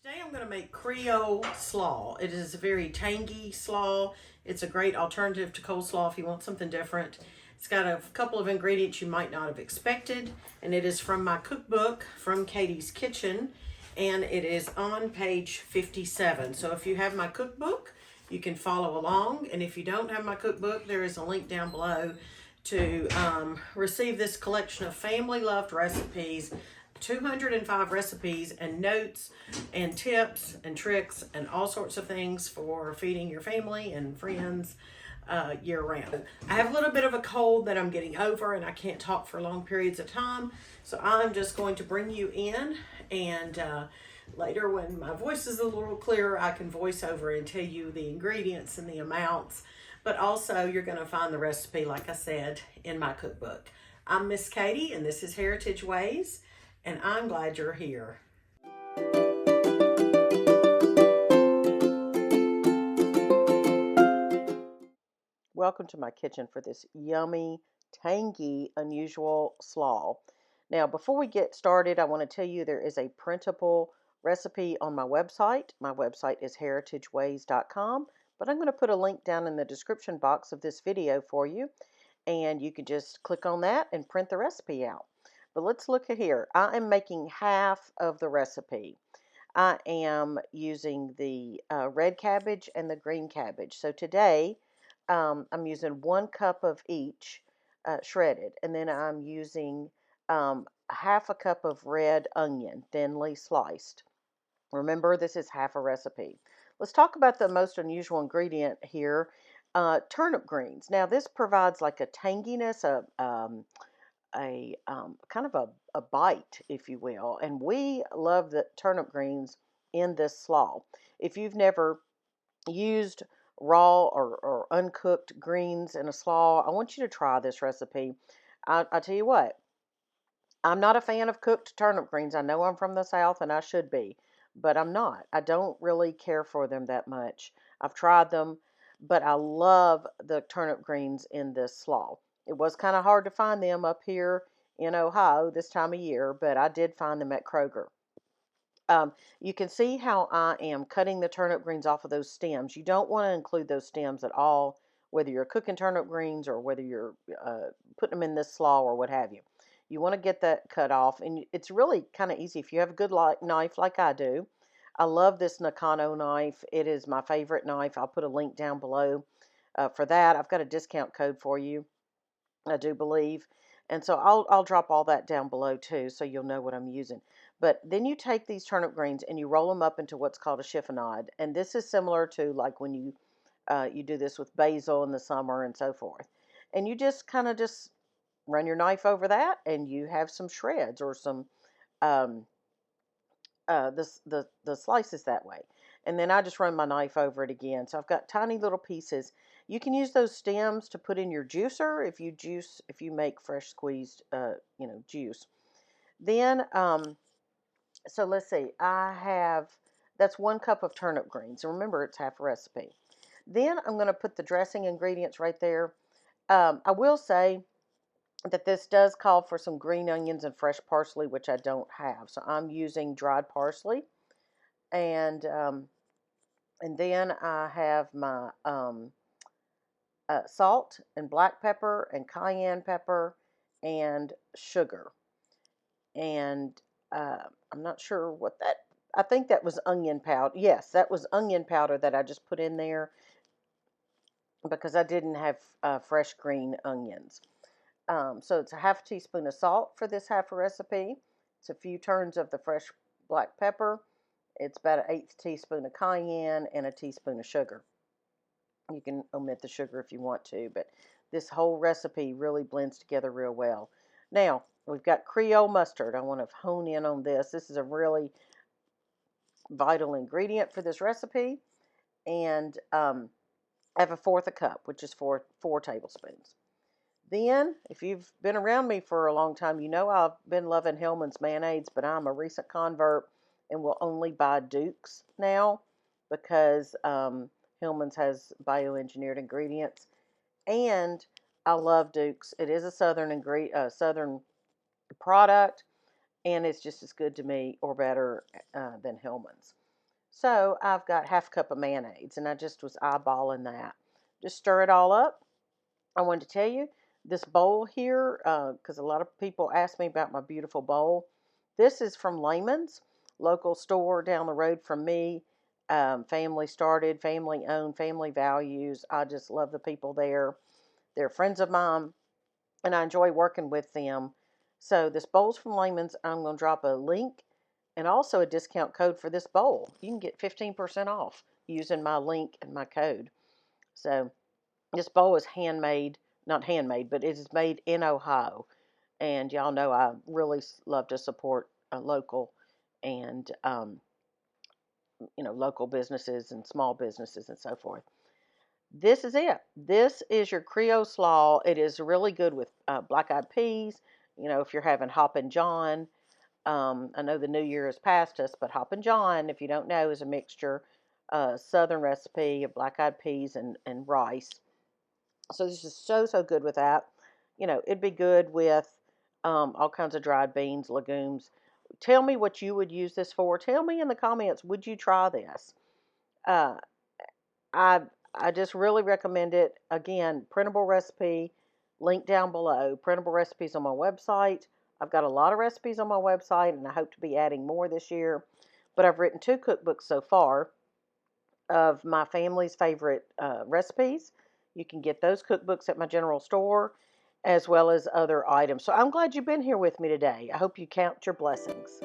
Today I'm going to make Creole Slaw. It is a very tangy slaw. It's a great alternative to coleslaw if you want something different. It's got a couple of ingredients you might not have expected, and it is from my cookbook, From Katie's Kitchen, and it is on page 57. So if you have my cookbook, you can follow along, and if you don't have my cookbook, there is a link down below to receive this collection of family-loved recipes, 205 recipes and notes and tips and tricks and all sorts of things for feeding your family and friends year round. I have a little bit of a cold that I'm getting over and I can't talk for long periods of time, so I'm just going to bring you in, and later when my voice is a little clearer I can voice over and tell you the ingredients and the amounts, but also you're going to find the recipe, like I said, in my cookbook. I'm Miss Katie and this is Heritage Ways, and I'm glad you're here. Welcome to my kitchen for this yummy, tangy, unusual slaw. Now, before we get started, I want to tell you there is a printable recipe on my website. My website is heritageways.com, but I'm going to put a link down in the description box of this video for you, and you can just click on that and print the recipe out. But let's look at here. I am making half of the recipe. I am using the red cabbage and the green cabbage. So today I'm using 1 cup of each shredded, and then I'm using half a cup of red onion, thinly sliced. Remember, this is half a recipe. Let's talk about the most unusual ingredient here, turnip greens. Now, this provides like a tanginess, a kind of a bite, if you will. And we love the turnip greens in this slaw. If you've never used raw or uncooked greens in a slaw, I want you to try this recipe. I tell you what, I'm not a fan of cooked turnip greens. I know I'm from the South and I should be, but I'm not. I don't really care for them that much. I've tried them, but I love the turnip greens in this slaw. It was kind of hard to find them up here in Ohio this time of year, but I did find them at Kroger. You can see how I am cutting the turnip greens off of those stems. You don't want to include those stems at all, whether you're cooking turnip greens or whether you're putting them in this slaw or what have you. You want to get that cut off, and it's really kind of easy if you have a good knife like I do. I love this Nakano knife. It is my favorite knife. I'll put a link down below for that. I've got a discount code for you, I do believe. And so I'll drop all that down below too, so you'll know what I'm using. But then you take these turnip greens and you roll them up into what's called a chiffonade. And this is similar to like when you do this with basil in the summer and so forth. And you just kind of just run your knife over that, and you have some shreds or some um, the slices that way. And then I just run my knife over it again. So I've got tiny little pieces. You can use those stems to put in your juicer if you make fresh squeezed juice. Then so let's see. That's 1 cup of turnip greens. And remember, it's half a recipe. Then I'm going to put the dressing ingredients right there. I will say that this does call for some green onions and fresh parsley, which I don't have. So I'm using dried parsley. And then I have my salt and black pepper and cayenne pepper and sugar. And I'm not sure what that, I think that was onion powder. Yes, that was onion powder that I just put in there because I didn't have fresh green onions. So it's a half teaspoon of salt for this half a recipe. It's a few turns of the fresh black pepper. It's about an 1/8 teaspoon of cayenne and a teaspoon of sugar. You can omit the sugar if you want to, but this whole recipe really blends together real well. Now, we've got Creole mustard. I want to hone in on this. This is a really vital ingredient for this recipe. And I have 1/4 a cup, which is 4 tablespoons. Then, if you've been around me for a long time, you know I've been loving Hellmann's mayonnaise, but I'm a recent convert and will only buy Duke's now because Hellmann's has bioengineered ingredients. And I love Duke's. It is a southern product, and it's just as good to me or better than Hellmann's. So I've got half a cup of mayonnaise, and I just was eyeballing that. Just stir it all up. I wanted to tell you this bowl here, because a lot of people ask me about my beautiful bowl. This is from Layman's, local store down the road from me. Family started, family owned, family values. I just love the people there. They're friends of mine, and I enjoy working with them. So this bowl's from Layman's. I'm going to drop a link and also a discount code for this bowl. You can get 15% off using my link and my code. So this bowl is handmade, not handmade, but it is made in Ohio. And y'all know I really love to support local and local businesses and small businesses and so forth. This is it. This is your Creole Slaw. It is really good with black-eyed peas. If you're having Hoppin' John. I know the new year has passed us, but Hoppin' John, if you don't know, is a mixture, Southern recipe of black-eyed peas and rice. So this is so, so good with that. It'd be good with all kinds of dried beans, legumes. Tell me what you would use this for. Tell me in the comments, would you try this? Uh, I I just really recommend it. Again, printable recipe, link down below. Printable recipes on my website. I've got a lot of recipes on my website, and I hope to be adding more this year. But I've written 2 cookbooks so far of my family's favorite recipes. You can get those cookbooks at my general store, as well as other items. So I'm glad you've been here with me today. I hope you count your blessings.